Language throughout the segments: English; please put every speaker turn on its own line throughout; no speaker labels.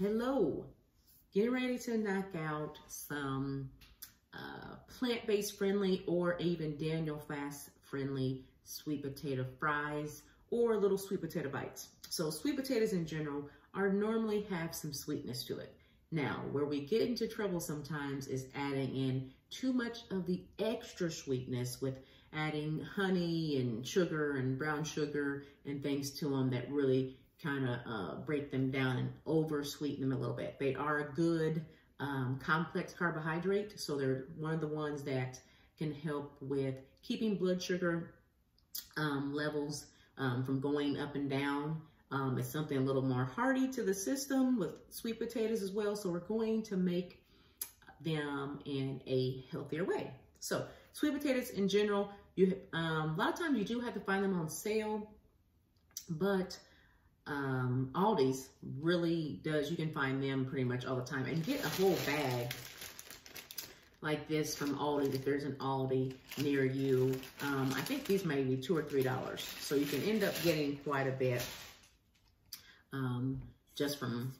Hello, getting ready to knock out some plant-based friendly or even Daniel fast friendly sweet potato fries or little sweet potato bites. So sweet potatoes in general normally have some sweetness to it. Now, where we get into trouble sometimes is adding in too much of the extra sweetness with adding honey and sugar and brown sugar and things to them that really kind of break them down and over sweeten them a little bit. They are a good complex carbohydrate, so they're one of the ones that can help with keeping blood sugar levels from going up and down. It's something a little more hearty to the system with sweet potatoes as well, so we're going to make them in a healthier way. So sweet potatoes in general, a lot of times you do have to find them on sale, but Aldi's really does, you can find them pretty much all the time, and get a whole bag like this from Aldi if there's an Aldi near you. I think these may be $2 or $3, so you can end up getting quite a bit just from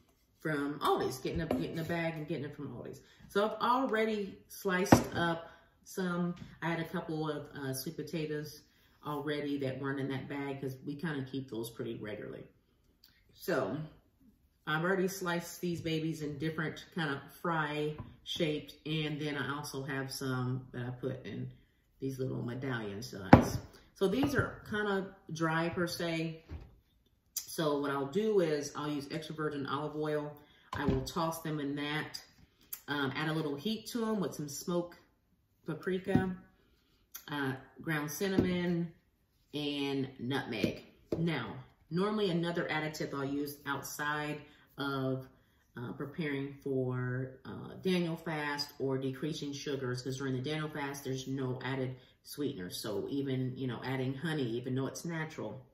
Aldi's, getting a bag and getting it from Aldi's. So I've already sliced up some. I had a couple of sweet potatoes already that weren't in that bag because we kind of keep those pretty regularly. So I've already sliced these babies in different kind of fry shaped, and then I also have some that I put in these little medallion size. So these are kind of dry per se. So what I'll do is I'll use extra virgin olive oil. I will toss them in that, add a little heat to them with some smoked paprika, ground cinnamon, and nutmeg. Now, normally another additive I'll use outside of preparing for Daniel fast or decreasing sugars, because during the Daniel fast, there's no added sweeteners. So even, adding honey, even though it's natural,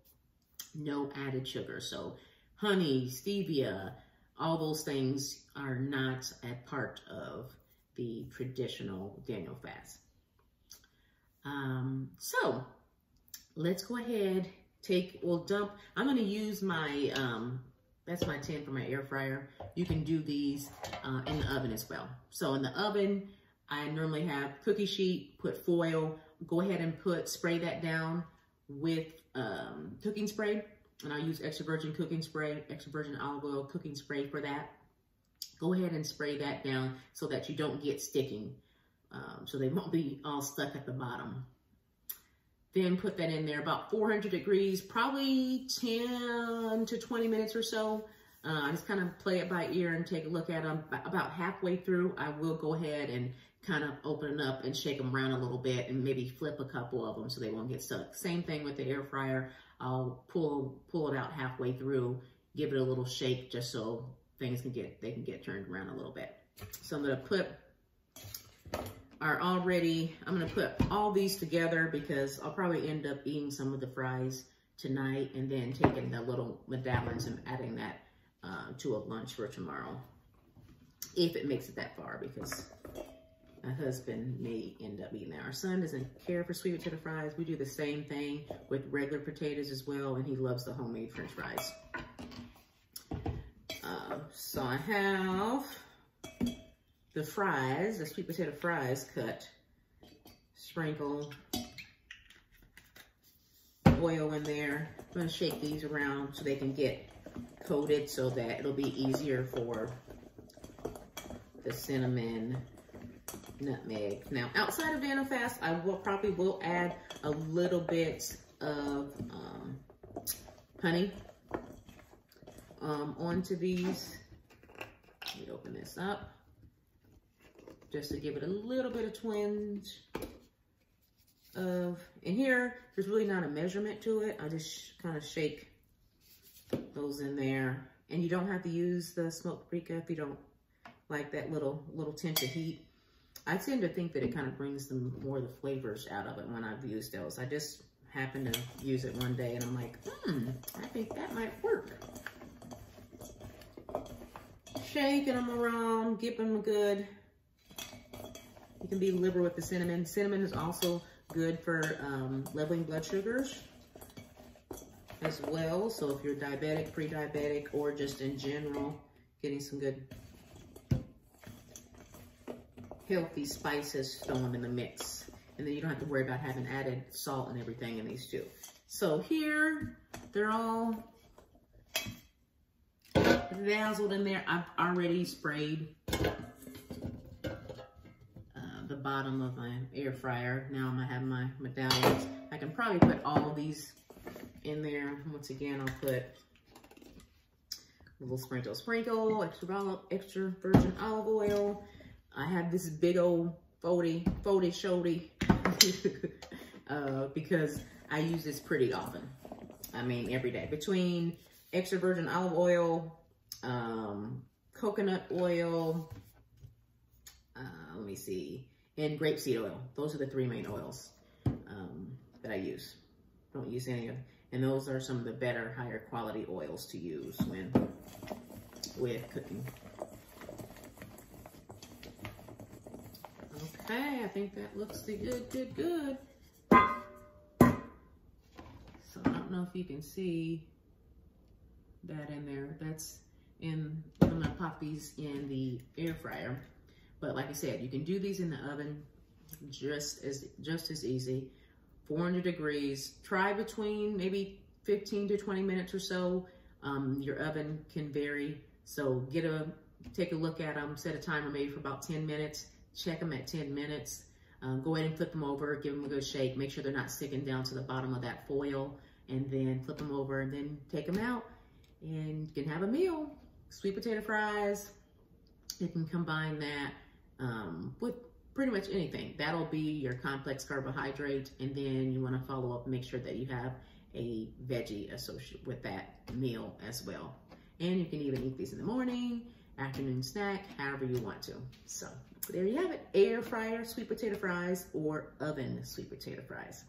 no added sugar. So honey, stevia, all those things are not a part of the traditional Daniel fast. So let's go ahead, I'm gonna use my, that's my tin for my air fryer. You can do these in the oven as well. So in the oven, I normally have cookie sheet, put foil, go ahead and spray that down with cooking spray. And I use extra virgin cooking spray, extra virgin olive oil cooking spray for that. Go ahead and spray that down so that you don't get sticking. So they won't be all stuck at the bottom. Then put that in there about 400 degrees, probably 10 to 20 minutes or so. I just kind of play it by ear and take a look at them. About halfway through, I will go ahead and kind of open it up and shake them around a little bit and maybe flip a couple of them so they won't get stuck. Same thing with the air fryer. I'll pull it out halfway through, give it a little shake just so things can get turned around a little bit. So I'm gonna put all these together because I'll probably end up eating some of the fries tonight and then taking the little medallions and adding that to a lunch for tomorrow, if it makes it that far, because my husband may end up eating that. Our son doesn't care for sweet potato fries. We do the same thing with regular potatoes as well, and he loves the homemade French fries. So I have the fries, the sweet potato fries cut, sprinkle oil in there. I'm gonna shake these around so they can get coated so that it'll be easier for the cinnamon, nutmeg. Now, outside of Daniel fast, I probably will add a little bit of honey onto these. Let me open this up just to give it a little bit of twinge of, and here, there's really not a measurement to it. I just kind of shake those in there. And you don't have to use the smoked paprika if you don't like that little tinge of heat. I tend to think that it kind of brings more of the flavors out of it when I've used those. I just happened to use it one day and I'm like, I think that might work. Shaking them around, give them good. You can be liberal with the cinnamon. Cinnamon is also good for leveling blood sugars as well. So if you're diabetic, pre-diabetic, or just in general getting some good healthy spices thrown in the mix. And then you don't have to worry about having added salt and everything in these too. So here, they're all dazzled in there. I've already sprayed the bottom of my air fryer. Now I'm gonna have my medallions. I can probably put all of these in there. Once again, I'll put a little sprinkle, extra virgin olive oil. I have this big old foldy shody because I use this pretty often. I mean, every day. Between extra virgin olive oil, coconut oil, let me see, and grapeseed oil. Those are the 3 main oils that I use. Don't use any of, and those are some of the better, higher quality oils to use with cooking. Okay, I think that looks good. So I don't know if you can see that in there. That's in, I'm gonna pop these in the air fryer. But like I said, you can do these in the oven just as easy. 400 degrees. Try between maybe 15 to 20 minutes or so. Your oven can vary. So take a look at them, set a timer maybe for about 10 minutes. Check them at 10 minutes. Go ahead and flip them over, give them a good shake. Make sure they're not sticking down to the bottom of that foil. And then flip them over and then take them out. And you can have a meal. Sweet potato fries. You can combine that with pretty much anything. That'll be your complex carbohydrate. And then you want to follow up and make sure that you have a veggie associated with that meal as well. And you can even eat these in the morning, afternoon snack, however you want to. So there you have it. Air fryer sweet potato fries or oven sweet potato fries.